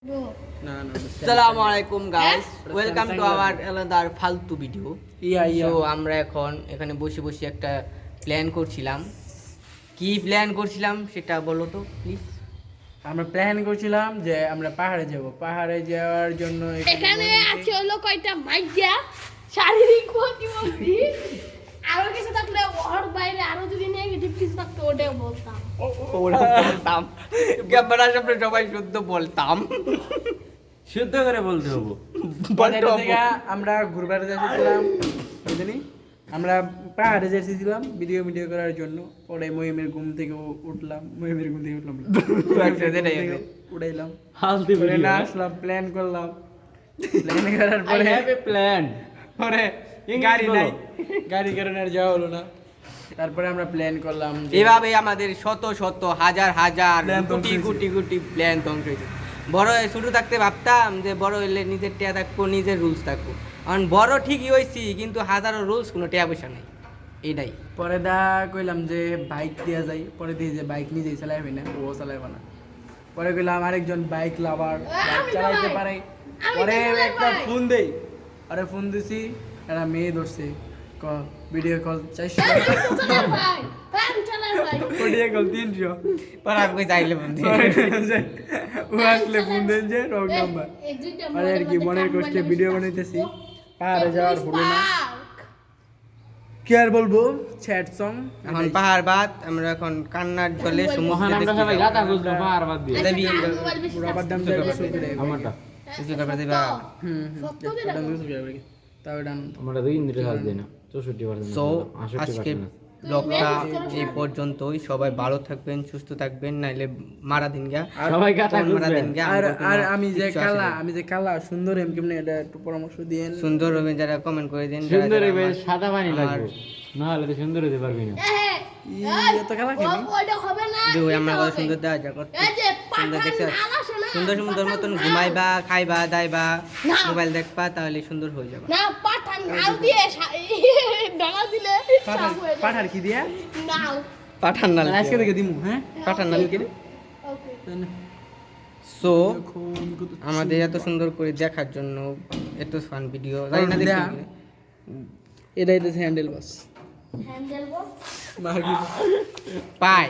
আসসালামু আলাইকুম guys, welcome to our আলাদার ফালতু ভিডিও। সো আমরা এখন এখানে বসে বসে একটা প্ল্যান করছিলাম। কি প্ল্যান করছিলাম সেটা বলো তো প্লিজ। আমরা প্ল্যান করছিলাম যে আমরা পাহাড়ে যাব। পাহাড়ে যাওয়ার জন্য এখানে আছে হলো কয়টা মাইয়া শারীরিক প্রতিবন্ধী আরো কিছু থাকলে ওর বাইরে আরো যদি নেগেটিভ কিছু থাকতো ওটাও বলতাম। ওরা বলতাম ক্যামেরার সামনে সবাই শুদ্ধ বলতাম, শুদ্ধ করে বলতে হবে। আমরা ঘুরবার যাচ্ছিলাম, বুঝলি? আমরা পাহাড়ে যাচ্ছিলাম ভিডিও করার জন্য। পরে মহিমের ঘুম থেকে উঠলাম, উঠাইলাম, হালদি পরে ভিডিও না আসলাম, প্ল্যান করলাম। প্ল্যান করার পরে প্ল্যান পরে গাড়ি নাই, গাড়ি কারণে আর যাওয়া হলো না। তারপরে আমরা প্ল্যান করলাম এভাবে আমাদের শত শত হাজার হাজার Plan ধ্বংস কোটি হয়েছে। কোটি কোটি প্ল্যান ধ্বংস হয়েছে। বড় ছোট থাকতে ভাবতাম যে বড় হইলে নিজের টিয়া থাকবো, নিজের রুলস থাকবো। কারণ বড় ঠিকই হয়েছি, কিন্তু হাজারো রুলস, কোনো টিয়া পয়সা নেই। এইটাই পরে কইলাম যে বাইক দেওয়া যায়। পরে দিয়ে যে বাইক নিজেই চালাইবে না, ও চালাইবে না। পরে কইলাম আরেকজন বাইক লাভার, বাইক চালাইতে পারে। পরে একটা ফোন দেই, আরে ফোন দিছি, একটা মেয়ে ধরছে, ভিডিও কল 400, ভিডিও কল 300। পরে আমি চাইলে বন্ধু ও আসলে ফোন দেন যে রং নাম্বার। আরে আর কি মনের কষ্টে ভিডিও বানাইতেছি, পাহাড়ে যাওয়ার হলো না। কি আর বলবো, স্যাড সং। এখন পাহাড় বাদ, আমরা এখন কান্নার জলে সমুদ্র আমরা সবাই গাতা খুঁজবো পাহাড় বাদ দিয়ে। রবার দাম যায় কিছু করে। আমারটা তাও ডান। আমরা 2 দিন ধরে কাজ দিই না 64%। সো আজকে ব্লগটা এই পর্যন্তই। সবাই ভালো থাকবেন, সুস্থ থাকবেন, নাইলে মারা দিন গা সবাই গাতা মারা খুঁজবে। দিন গা। আর আমি যে কালা সুন্দর এম কেমনে, এটা একটু পরামর্শ দিয়েন। সুন্দর হবে যারা কমেন্ট করে দেন। সুন্দর হবে, সাদা পানি লাগবে, না হলে তো সুন্দর হতে পারবি না। এত কালা খেলি আমরা কত সুন্দর দেওয়া যা করতে সুন্দর দেখতে সুন্দর সুন্দর মতন ঘুমাইবা, খাইবা, দাইবা, মোবাইল দেখবা, তাহলে সুন্দর হয়ে যাবে। না পাঠান নাল দিয়ে ডালা দিলে পাঠার কি দিয়া নাল পাঠান নাল আজকে থেকে দিমু। হ্যাঁ, পাঠান নাল কি? ওকে সো আমাদের এত সুন্দর করে দেখার জন্য, এত ফান ভিডিও জানি না দেখছেন কিনা। এটাই তো হ্যান্ডেল বাস হ্যান্ডেল বল পাই